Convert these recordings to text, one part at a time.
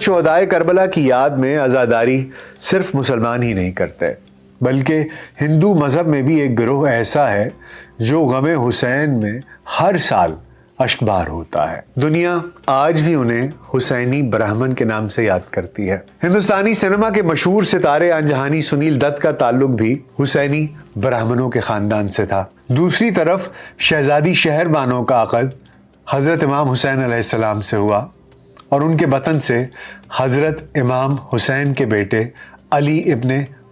شہدائے کربلا کی یاد میں عزاداری صرف مسلمان ہی نہیں کرتے بلکہ ہندو مذہب میں بھی ایک گروہ ایسا ہے جو غم حسین میں ہر سال اشک بار ہوتا ہے۔ دنیا آج بھی انہیں حسینی برہمن کے نام سے یاد کرتی ہے۔ ہندوستانی سینما کے مشہور ستارے آن جہانی سنیل دت کا تعلق بھی حسینی برہمنوں کے خاندان سے تھا۔ دوسری طرف شہزادی شہر بانو کا عقد حضرت امام حسین علیہ السلام سے ہوا اور ان کے بطن سے حضرت امام حسین کے بیٹے علی ابن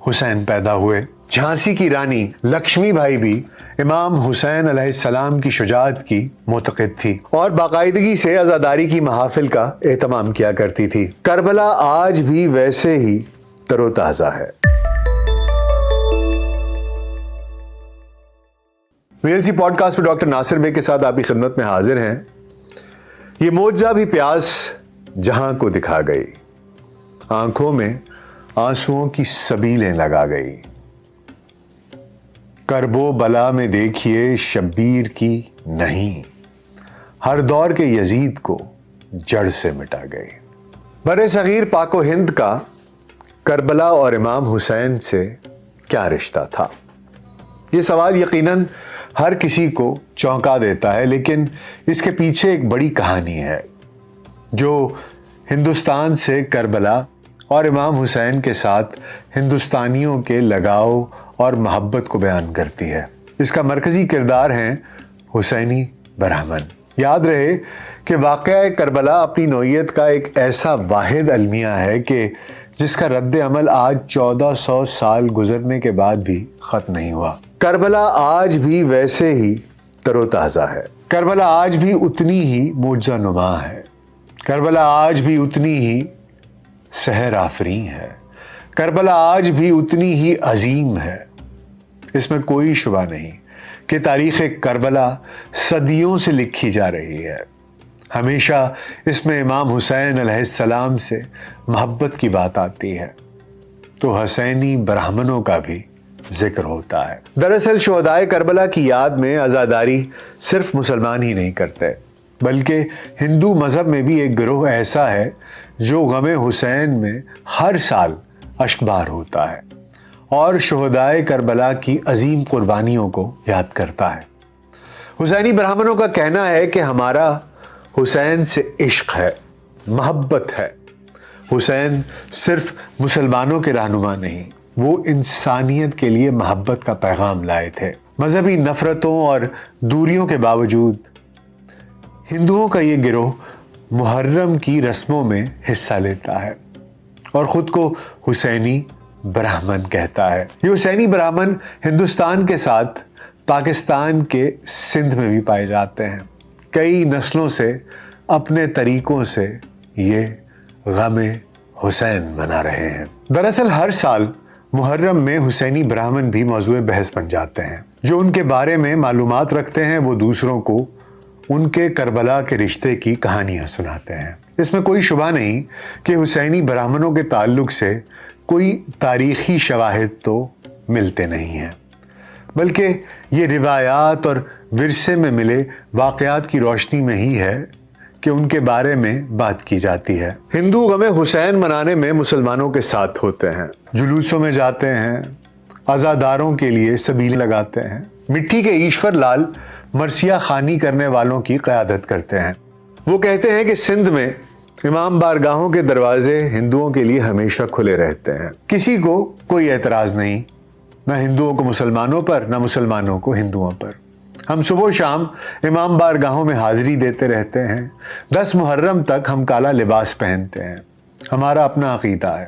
حسین پیدا ہوئے۔ جھانسی کی رانی لکشمی بائی بھی امام حسین علیہ السلام کی شجاعت کی معتقد تھی اور باقاعدگی سے عزاداری کی محافل کا اہتمام کیا کرتی تھی۔ کربلا آج بھی ویسے ہی تر و تازہ ہے۔ VLC پوڈ کاسٹ میں ڈاکٹر ناصر بے کے ساتھ آپ کی خدمت میں حاضر ہیں۔ یہ معجزہ بھی پیاس جہاں کو دکھا گئی، آنکھوں میں آنسوؤں کی سبیلیں لگا گئی، کرب و بلا میں دیکھیے شبیر کی نہیں، ہر دور کے یزید کو جڑ سے مٹا گئی۔ بر صغیر پاک و ہند کا کربلا اور امام حسین سے کیا رشتہ تھا؟ یہ سوال یقیناً ہر کسی کو چونکا دیتا ہے، لیکن اس کے پیچھے ایک بڑی کہانی ہے جو ہندوستان سے کربلا اور امام حسین کے ساتھ ہندوستانیوں کے لگاؤ اور محبت کو بیان کرتی ہے۔ اس کا مرکزی کردار ہیں حسینی برہمن۔ یاد رہے کہ واقعہ کربلا اپنی نوعیت کا ایک ایسا واحد المیہ ہے کہ جس کا رد عمل آج 1400 سال گزرنے کے بعد بھی ختم نہیں ہوا۔ کربلا آج بھی ویسے ہی تر و تازہ ہے۔ کربلا آج بھی اتنی ہی معجزہ نما ہے۔ کربلا آج بھی اتنی ہی سحر آفریں ہے۔ کربلا آج بھی اتنی ہی عظیم ہے۔ اس میں کوئی شبہ نہیں کہ تاریخ کربلا صدیوں سے لکھی جا رہی ہے۔ ہمیشہ اس میں امام حسین علیہ السلام سے محبت کی بات آتی ہے تو حسینی برہمنوں کا بھی ذکر ہوتا ہے۔ دراصل شہدائے کربلا کی یاد میں عزاداری صرف مسلمان ہی نہیں کرتے بلکہ ہندو مذہب میں بھی ایک گروہ ایسا ہے جو غم حسین میں ہر سال اشک بار ہوتا ہے اور شہدائے کربلا کی عظیم قربانیوں کو یاد کرتا ہے۔ حسینی برہمنوں کا کہنا ہے کہ ہمارا حسین سے عشق ہے، محبت ہے۔ حسین صرف مسلمانوں کے رہنما نہیں، وہ انسانیت کے لیے محبت کا پیغام لائے تھے۔ مذہبی نفرتوں اور دوریوں کے باوجود ہندوؤں کا یہ گروہ محرم کی رسموں میں حصہ لیتا ہے اور خود کو حسینی برہمن کہتا ہے۔ یہ حسینی برہمن ہندوستان کے ساتھ پاکستان کے سندھ میں بھی پائے جاتے ہیں۔ کئی نسلوں سے اپنے طریقوں سے یہ غم حسین منا رہے ہیں۔ دراصل ہر سال محرم میں حسینی برہمن بھی موضوع بحث بن جاتے ہیں۔ جو ان کے بارے میں معلومات رکھتے ہیں وہ دوسروں کو ان کے کربلا کے رشتے کی کہانیاں سناتے ہیں۔ اس میں کوئی شبہ نہیں کہ حسینی برہمنوں کے تعلق سے کوئی تاریخی شواہد تو ملتے نہیں ہیں بلکہ یہ روایات اور ورثے میں ملے واقعات کی روشنی میں ہی ہے کہ ان کے بارے میں بات کی جاتی ہے۔ ہندو غم حسین منانے میں مسلمانوں کے ساتھ ہوتے ہیں، جلوسوں میں جاتے ہیں، عزاداروں کے لیے سبیل لگاتے ہیں۔ مٹھی کے ایشور لال مرثیہ خوانی کرنے والوں کی قیادت کرتے ہیں۔ وہ کہتے ہیں کہ سندھ میں امام بارگاہوں کے دروازے ہندوؤں کے لیے ہمیشہ کھلے رہتے ہیں، کسی کو کوئی اعتراض نہیں، نہ ہندوؤں کو مسلمانوں پر نہ مسلمانوں کو ہندوؤں پر۔ ہم صبح و شام امام بارگاہوں میں حاضری دیتے رہتے ہیں۔ 10 محرم تک ہم کالا لباس پہنتے ہیں، ہمارا اپنا عقیدہ ہے۔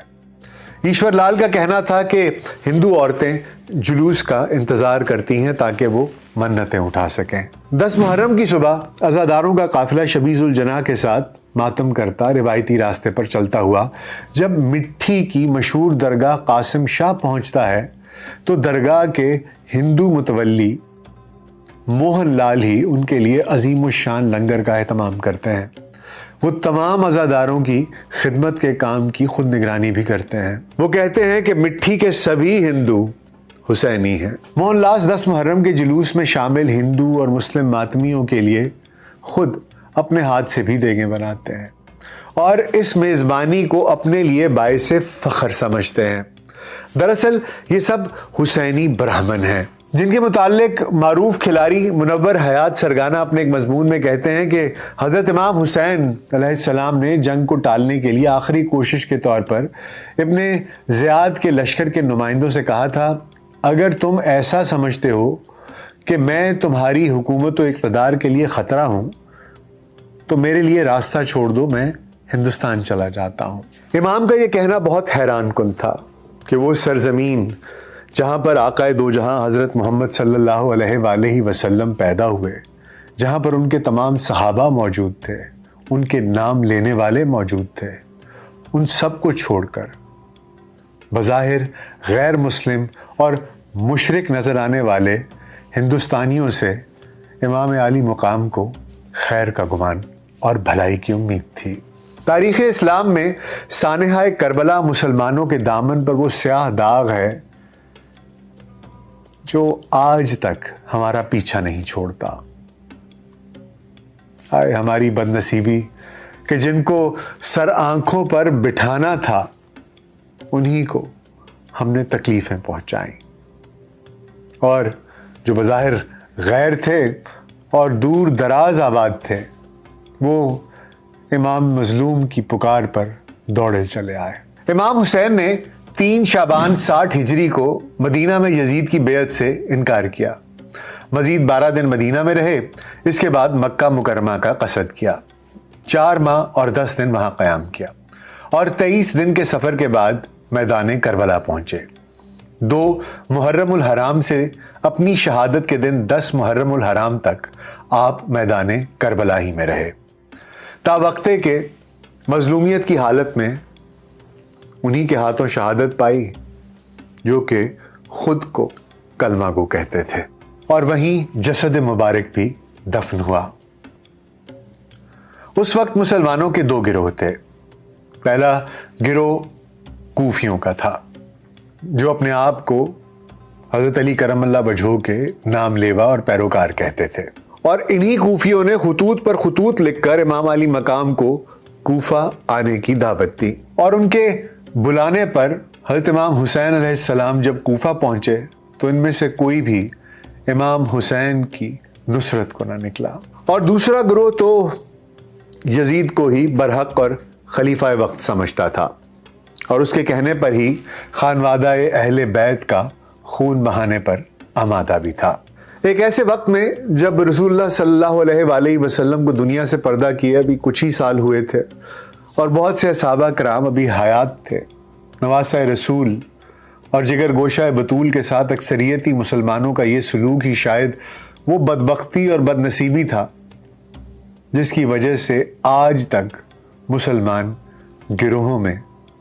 ایشور لال کا کہنا تھا کہ ہندو عورتیں جلوس کا انتظار کرتی ہیں تاکہ وہ منتیں اٹھا سکیں۔ 10 محرم کی صبح عزاداروں کا قافلہ شبیز الجناح کے ساتھ ماتم کرتا روایتی راستے پر چلتا ہوا جب مٹھی کی مشہور درگاہ قاسم شاہ پہنچتا ہے تو درگاہ کے ہندو متولی موہن لال ہی ان کے لیے عظیم الشان لنگر کا اہتمام کرتے ہیں۔ وہ تمام عزاداروں کی خدمت کے کام کی خود نگرانی بھی کرتے ہیں۔ وہ کہتے ہیں کہ مٹھی کے سبھی ہندو حسینی ہیں۔ موہن لاس 10 محرم کے جلوس میں شامل ہندو اور مسلم ماتمیوں کے لیے خود اپنے ہاتھ سے بھی دیگیں بناتے ہیں اور اس میزبانی کو اپنے لیے باعث فخر سمجھتے ہیں۔ دراصل یہ سب حسینی برہمن ہیں، جن کے متعلق معروف کھلاڑی منور حیات سرگانہ اپنے ایک مضمون میں کہتے ہیں کہ حضرت امام حسین علیہ السلام نے جنگ کو ٹالنے کے لیے آخری کوشش کے طور پر ابن زیاد کے لشکر کے نمائندوں سے کہا تھا، اگر تم ایسا سمجھتے ہو کہ میں تمہاری حکومت و اقتدار کے لیے خطرہ ہوں تو میرے لیے راستہ چھوڑ دو، میں ہندوستان چلا جاتا ہوں۔ امام کا یہ کہنا بہت حیران کن تھا کہ وہ سرزمین جہاں پر آقا دو جہاں حضرت محمد صلی اللہ علیہ وآلہ وسلم پیدا ہوئے، جہاں پر ان کے تمام صحابہ موجود تھے، ان کے نام لینے والے موجود تھے، ان سب کو چھوڑ کر بظاہر غیر مسلم اور مشرک نظر آنے والے ہندوستانیوں سے امام عالی مقام کو خیر کا گمان اور بھلائی کی امید تھی۔ تاریخ اسلام میں سانحہ کربلا مسلمانوں کے دامن پر وہ سیاہ داغ ہے جو آج تک ہمارا پیچھا نہیں چھوڑتا۔ آئے ہماری بد نصیبی کہ جن کو سر آنکھوں پر بٹھانا تھا انہی کو ہم نے تکلیفیں پہنچائیں، اور جو بظاہر غیر تھے اور دور دراز آباد تھے وہ امام مظلوم کی پکار پر دوڑے چلے آئے۔ امام حسین نے 3 شعبان 60 ہجری کو مدینہ میں یزید کی بیعت سے انکار کیا، مزید 12 دن مدینہ میں رہے، اس کے بعد مکہ مکرمہ کا قصد کیا، 4 ماہ اور 10 دن وہاں قیام کیا، اور 23 دن کے سفر کے بعد میدان کربلا پہنچے۔ 2 محرم الحرام سے اپنی شہادت کے دن 10 محرم الحرام تک آپ میدان کربلا ہی میں رہے، تا وقتے کے مظلومیت کی حالت میں انہی کے ہاتھوں شہادت پائی جو کہ خود کو کلمہ گو کہتے تھے، اور وہیں جسد مبارک بھی دفن ہوا۔ اس وقت مسلمانوں کے 2 گروہ تھے۔ پہلا گروہ کوفیوں کا تھا جو اپنے آپ کو حضرت علی کرم اللہ وجہہ کے نام لیوا اور پیروکار کہتے تھے، اور انہی کوفیوں نے خطوط پر خطوط لکھ کر امام علی مقام کو کوفہ آنے کی دعوت دی، اور ان کے بلانے پر حضرت امام حسین علیہ السلام جب کوفہ پہنچے تو ان میں سے کوئی بھی امام حسین کی نصرت کو نہ نکلا، اور دوسرا گروہ تو یزید کو ہی برحق اور خلیفہ وقت سمجھتا تھا، اور اس کے کہنے پر ہی خانوادہ اہل بیت کا خون بہانے پر آمادہ بھی تھا۔ ایک ایسے وقت میں جب رسول اللہ صلی اللہ علیہ وآلہ وسلم کو دنیا سے پردہ کیے ابھی کچھ ہی سال ہوئے تھے، اور بہت سے صحابہ کرام ابھی حیات تھے، نواسہ رسول اور جگر گوشہ بطول کے ساتھ اکثریتی مسلمانوں کا یہ سلوک ہی شاید وہ بدبختی اور بد نصیبی تھا جس کی وجہ سے آج تک مسلمان گروہوں میں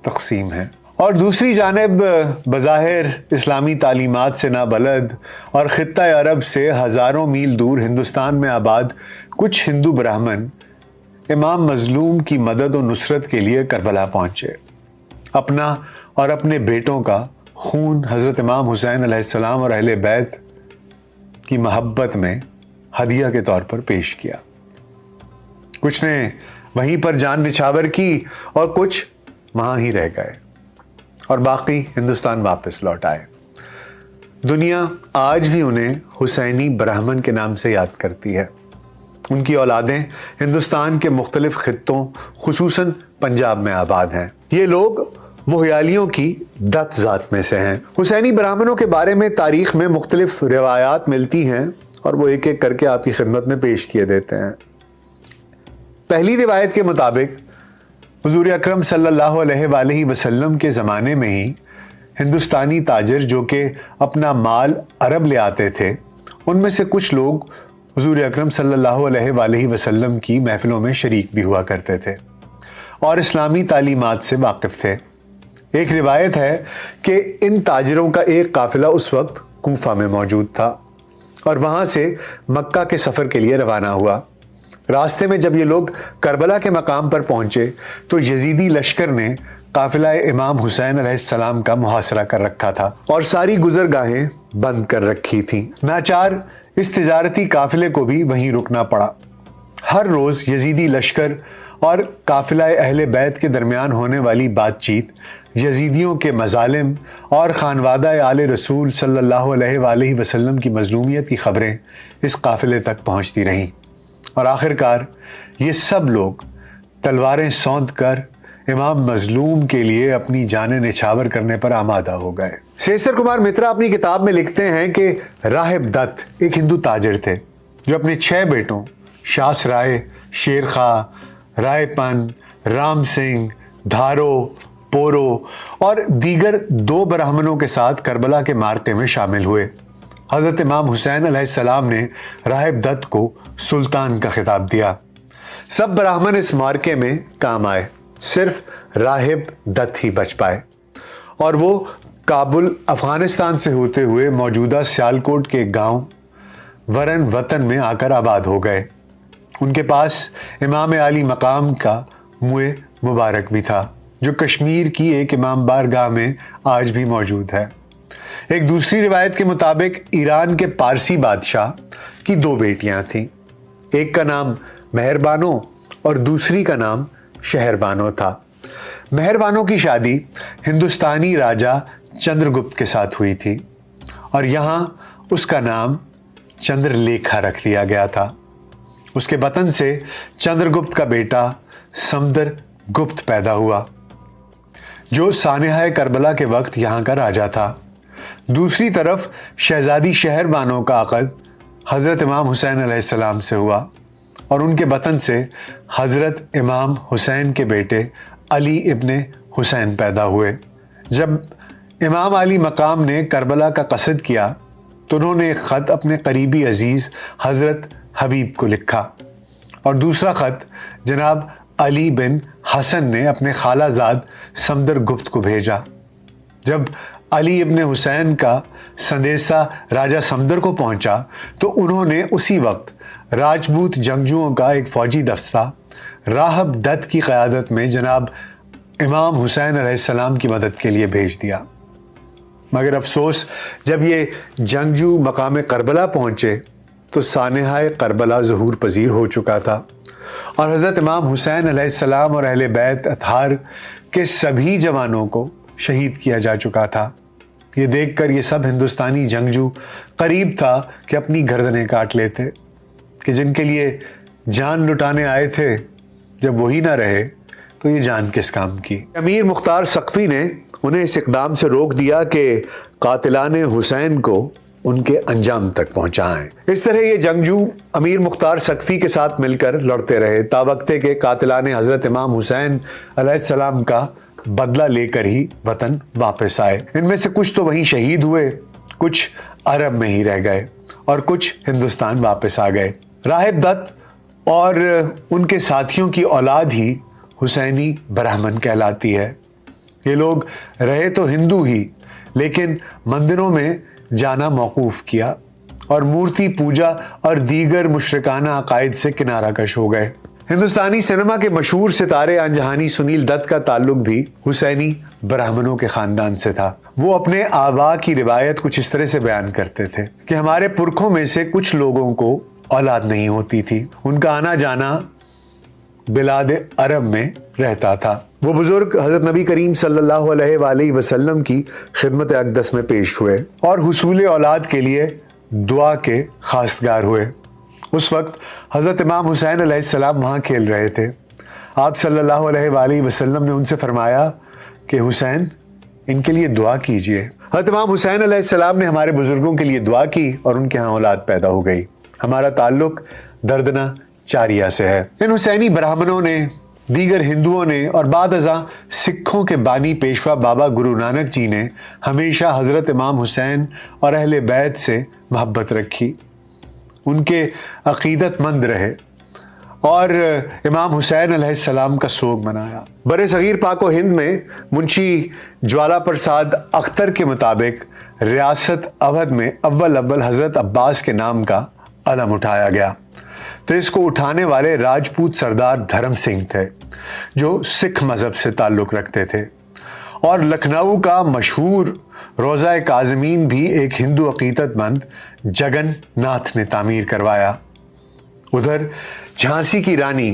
تقسیم ہیں، اور دوسری جانب بظاہر اسلامی تعلیمات سے نابلد اور خطہ عرب سے ہزاروں میل دور ہندوستان میں آباد کچھ ہندو برہمن امام مظلوم کی مدد و نصرت کے لیے کربلا پہنچے، اپنا اور اپنے بیٹوں کا خون حضرت امام حسین علیہ السلام اور اہل بیت کی محبت میں ہدیہ کے طور پر پیش کیا۔ کچھ نے وہیں پر جان نچھاور کی اور کچھ وہاں ہی رہ گئے، اور باقی ہندوستان واپس لوٹ آئے۔ دنیا آج بھی انہیں حسینی برہمن کے نام سے یاد کرتی ہے۔ ان کی اولادیں ہندوستان کے مختلف خطوں خصوصاً پنجاب میں آباد ہیں۔ یہ لوگ موہیالیوں کی دت ذات میں سے ہیں۔ حسینی برہمنوں کے بارے میں تاریخ میں مختلف روایات ملتی ہیں اور وہ ایک ایک کر کے آپ کی خدمت میں پیش کیے دیتے ہیں۔ پہلی روایت کے مطابق حضور اکرم صلی اللہ علیہ وآلہ وسلم کے زمانے میں ہی ہندوستانی تاجر جو کہ اپنا مال عرب لے آتے تھے، ان میں سے کچھ لوگ حضور اکرم صلی اللہ علیہ وآلہ وسلم کی محفلوں میں شریک بھی ہوا کرتے تھے اور اسلامی تعلیمات سے واقف تھے۔ ایک روایت ہے کہ ان تاجروں کا ایک قافلہ اس وقت کوفہ میں موجود تھا اور وہاں سے مکہ کے سفر کے لیے روانہ ہوا۔ راستے میں جب یہ لوگ کربلا کے مقام پر پہنچے تو یزیدی لشکر نے قافلہ امام حسین علیہ السلام کا محاصرہ کر رکھا تھا اور ساری گزرگاہیں بند کر رکھی تھیں۔ ناچار اس تجارتی قافلے کو بھی وہیں رکنا پڑا۔ ہر روز یزیدی لشکر اور قافلہ اہل بیت کے درمیان ہونے والی بات چیت یزیدیوں کے مظالم اور خانوادہ آل رسول صلی اللہ علیہ وآلہ وسلم کی مظلومیت کی خبریں اس قافلے تک پہنچتی رہیں، اور آخرکار یہ سب لوگ تلواریں سونت کر امام مظلوم کے لیے اپنی جانیں نچھاور کرنے پر آمادہ ہو گئے۔ سیسر کمار مترا اپنی کتاب میں لکھتے ہیں کہ راہب دت ایک ہندو تاجر تھے جو اپنے 6 بیٹوں شاس رائے، شیر خواہ، رائے پن، رام سنگھ، دھارو، پورو اور دیگر 2 برہمنوں کے ساتھ کربلا کے معرکے میں شامل ہوئے۔ حضرت امام حسین علیہ السلام نے راہب دت کو سلطان کا خطاب دیا۔ سب براہمن اس معرکے میں کام آئے، صرف راہب دت ہی بچ پائے، اور وہ کابل افغانستان سے ہوتے ہوئے موجودہ سیالکوٹ کے گاؤں ورن وطن میں آ کر آباد ہو گئے۔ ان کے پاس امام عالی مقام کا منہ مبارک بھی تھا جو کشمیر کی ایک امام بارگاہ میں آج بھی موجود ہے۔ ایک دوسری روایت کے مطابق ایران کے پارسی بادشاہ کی 2 بیٹیاں تھیں، ایک کا نام مہربانو اور دوسری کا نام شہربانو تھا۔ مہربانو کی شادی ہندوستانی راجہ چندر گپت کے ساتھ ہوئی تھی اور یہاں اس کا نام چندر لیکھا رکھ دیا گیا تھا۔ اس کے بطن سے چندر گپت کا بیٹا سمدر گپت پیدا ہوا جو سانحہ کربلا کے وقت یہاں کا راجہ تھا۔ دوسری طرف شہزادی شہربانو کا عقد حضرت امام حسین علیہ السلام سے ہوا اور ان کے بطن سے حضرت امام حسین کے بیٹے علی ابن حسین پیدا ہوئے۔ جب امام علی مقام نے کربلا کا قصد کیا تو انہوں نے ایک خط اپنے قریبی عزیز حضرت حبیب کو لکھا اور دوسرا خط جناب علی بن حسن نے اپنے خالہ زاد سمدر گپت کو بھیجا۔ جب علی ابن حسین کا سندیسہ راجہ سمدر کو پہنچا تو انہوں نے اسی وقت راجپوت جنگجوؤں کا ایک فوجی دستہ راہب دت کی قیادت میں جناب امام حسین علیہ السلام کی مدد کے لیے بھیج دیا۔ مگر افسوس، جب یہ جنگجو مقام کربلا پہنچے تو سانحہ کربلا ظہور پذیر ہو چکا تھا اور حضرت امام حسین علیہ السلام اور اہل بیت اطہار کے سبھی جوانوں کو شہید کیا جا چکا تھا۔ یہ دیکھ کر یہ سب ہندوستانی جنگجو قریب تھا کہ اپنی گردنیں کاٹ لیتے کہ جن کے لیے جان لٹانے آئے تھے جب وہی نہ رہے تو یہ جان کس کام کی۔ امیر مختار سقفی نے انہیں اس اقدام سے روک دیا کہ قاتلان حسین کو ان کے انجام تک پہنچائیں۔ اس طرح یہ جنگجو امیر مختار سقفی کے ساتھ مل کر لڑتے رہے تا وقت کہ قاتلان حضرت امام حسین علیہ السلام کا بدلہ لے کر ہی وطن واپس آئے۔ ان میں سے کچھ تو وہیں شہید ہوئے، کچھ عرب میں ہی رہ گئے اور کچھ ہندوستان واپس آ گئے۔ راہب دت اور ان کے ساتھیوں کی اولاد ہی حسینی برہمن کہلاتی ہے۔ یہ لوگ رہے تو ہندو ہی لیکن مندروں میں جانا موقوف کیا اور مورتی پوجا اور دیگر مشرکانہ عقائد سے کنارہ کش ہو گئے۔ ہندوستانی سینما کے مشہور ستارے انجہانی سنیل دت کا تعلق بھی حسینی برہمنوں کے خاندان سے تھا۔ وہ اپنے آبا کی روایت کچھ اس طرح سے بیان کرتے تھے کہ ہمارے پرکھوں میں سے کچھ لوگوں کو اولاد نہیں ہوتی تھی، ان کا آنا جانا بلاد عرب میں رہتا تھا۔ وہ بزرگ حضرت نبی کریم صلی اللہ علیہ وآلہ وسلم کی خدمت اقدس میں پیش ہوئے اور حصول اولاد کے لیے دعا کے خواستگار ہوئے۔ اس وقت حضرت امام حسین علیہ السلام وہاں کھیل رہے تھے۔ آپ صلی اللہ علیہ وآلہ وسلم نے ان سے فرمایا کہ حسین ان کے لیے دعا کیجئے۔ حضرت امام حسین علیہ السلام نے ہمارے بزرگوں کے لیے دعا کی اور ان کے ہاں اولاد پیدا ہو گئی۔ ہمارا تعلق دردنہ چاریہ سے ہے۔ ان حسینی برہمنوں نے، دیگر ہندوؤں نے اور بعد ازاں سکھوں کے بانی پیشوا بابا گرو نانک جی نے ہمیشہ حضرت امام حسین اور اہل بیت سے محبت رکھی، ان کے عقیدت مند رہے اور امام حسین علیہ السلام کا سوگ منایا۔ بر صغیر پاک و ہند میں منشی جوالا پرساد اختر کے مطابق ریاست اودھ میں اول حضرت عباس کے نام کا علم اٹھایا گیا تو اس کو اٹھانے والے راجپوت سردار دھرم سنگھ تھے جو سکھ مذہب سے تعلق رکھتے تھے، اور لکھنؤ کا مشہور روضہ کاظمین بھی ایک ہندو عقیدت مند جگن ناتھ نے تعمیر کروایا۔ ادھر جھانسی کی رانی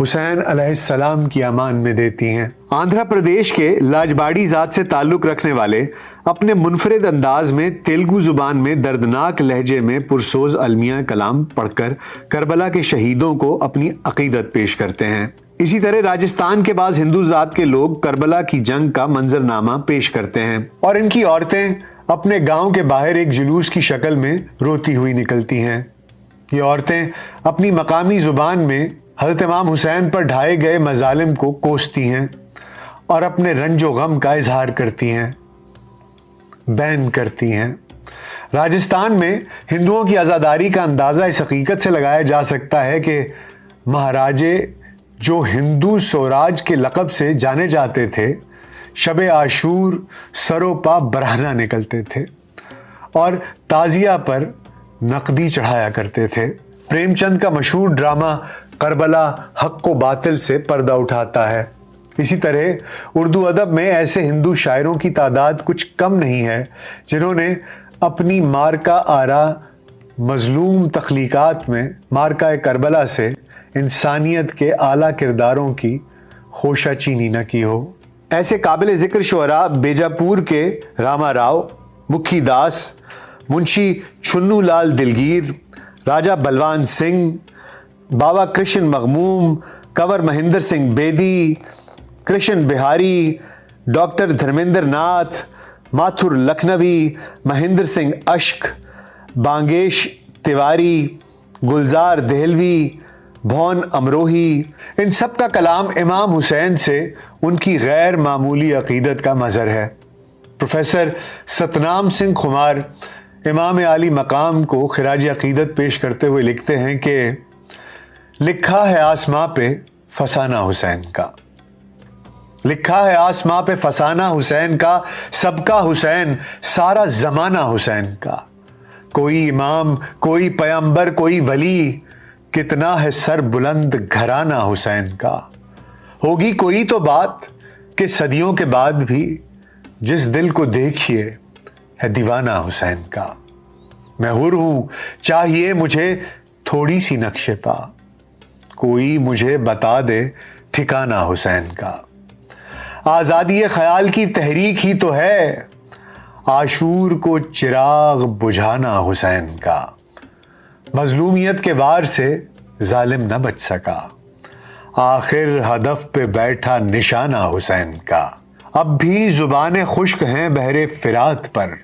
حسین علیہ السلام کی امان میں دیتی ہیں۔ آندھرا پردیش کے لاجباڑی ذات سے تعلق رکھنے والے اپنے منفرد انداز میں تیلگو زبان میں دردناک لہجے میں پرسوز المیہ کلام پڑھ کر کربلا کے شہیدوں کو اپنی عقیدت پیش کرتے ہیں۔ اسی طرح راجستھان کے بعض ہندو ذات کے لوگ کربلا کی جنگ کا منظرنامہ پیش کرتے ہیں اور ان کی عورتیں اپنے گاؤں کے باہر ایک جلوس کی شکل میں روتی ہوئی نکلتی ہیں۔ یہ عورتیں اپنی مقامی زبان میں حضرت امام حسین پر ڈھائے گئے مظالم کو کوستی ہیں اور اپنے رنج و غم کا اظہار کرتی ہیں، بیان کرتی ہیں۔ راجستھان میں ہندوؤں کی عزاداری کا اندازہ اس حقیقت سے لگایا جا سکتا ہے کہ مہاراجے جو ہندو سوراج کے لقب سے جانے جاتے تھے، شب عاشور سرو پا برہنہ نکلتے تھے اور تعزیہ پر نقدی چڑھایا کرتے تھے۔ پریم چند کا مشہور ڈرامہ کربلا حق و باطل سے پردہ اٹھاتا ہے۔ اسی طرح اردو ادب میں ایسے ہندو شاعروں کی تعداد کچھ کم نہیں ہے جنہوں نے اپنی مارکہ آرا مظلوم تخلیقات میں مارکہ کربلا سے انسانیت کے اعلیٰ کرداروں کی خوشہ چینی نہ کی ہو۔ ایسے قابل ذکر شعراء بیجاپور کے راما راؤ، مکھی داس، منشی چھنو لال دلگیر، راجہ بلوان سنگھ، بابا کرشن مغموم، کنور مہندر سنگھ بیدی، کرشن بہاری، ڈاکٹر دھرمیندر ناتھ، ماتھر لکھنوی، مہندر سنگھ اشک، بانگیش تیواری، گلزار دہلوی، بھون امروہی، ان سب کا کلام امام حسین سے ان کی غیر معمولی عقیدت کا مظہر ہے۔ پروفیسر ستنام سنگھ خمار امام عالی مقام کو خراج عقیدت پیش کرتے ہوئے لکھتے ہیں کہ لکھا ہے آسماں پہ فسانہ حسین کا، لکھا ہے آسماں پہ فسانہ حسین کا، سب کا حسین سارا زمانہ حسین کا، کوئی امام کوئی پیغمبر کوئی ولی، کتنا ہے سر بلند گھرانہ حسین کا، ہوگی کوئی تو بات کہ صدیوں کے بعد بھی جس دل کو دیکھیے ہے دیوانہ حسین کا، میں حر ہوں چاہیے مجھے تھوڑی سی نقش پا، کوئی مجھے بتا دے ٹھکانہ حسین کا، آزادی خیال کی تحریک ہی تو ہے عاشور کو چراغ بجھانا حسین کا، مظلومیت کے وار سے ظالم نہ بچ سکا، آخر ہدف پہ بیٹھا نشانہ حسین کا، اب بھی زبانیں خشک ہیں بحر فرات پر،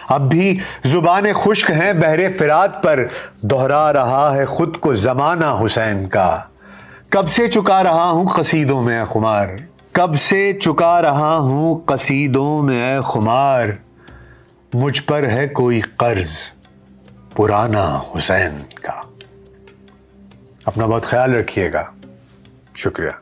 اب بھی زبانیں خشک ہیں بحر فرات پر، دہرا رہا ہے خود کو زمانہ حسین کا، کب سے چکا رہا ہوں قصیدوں میں اے خمار، کب سے چکا رہا ہوں قصیدوں میں اے خمار، مجھ پر ہے کوئی قرض پرانا حسین کا۔ اپنا بہت خیال رکھیے گا، شکریہ۔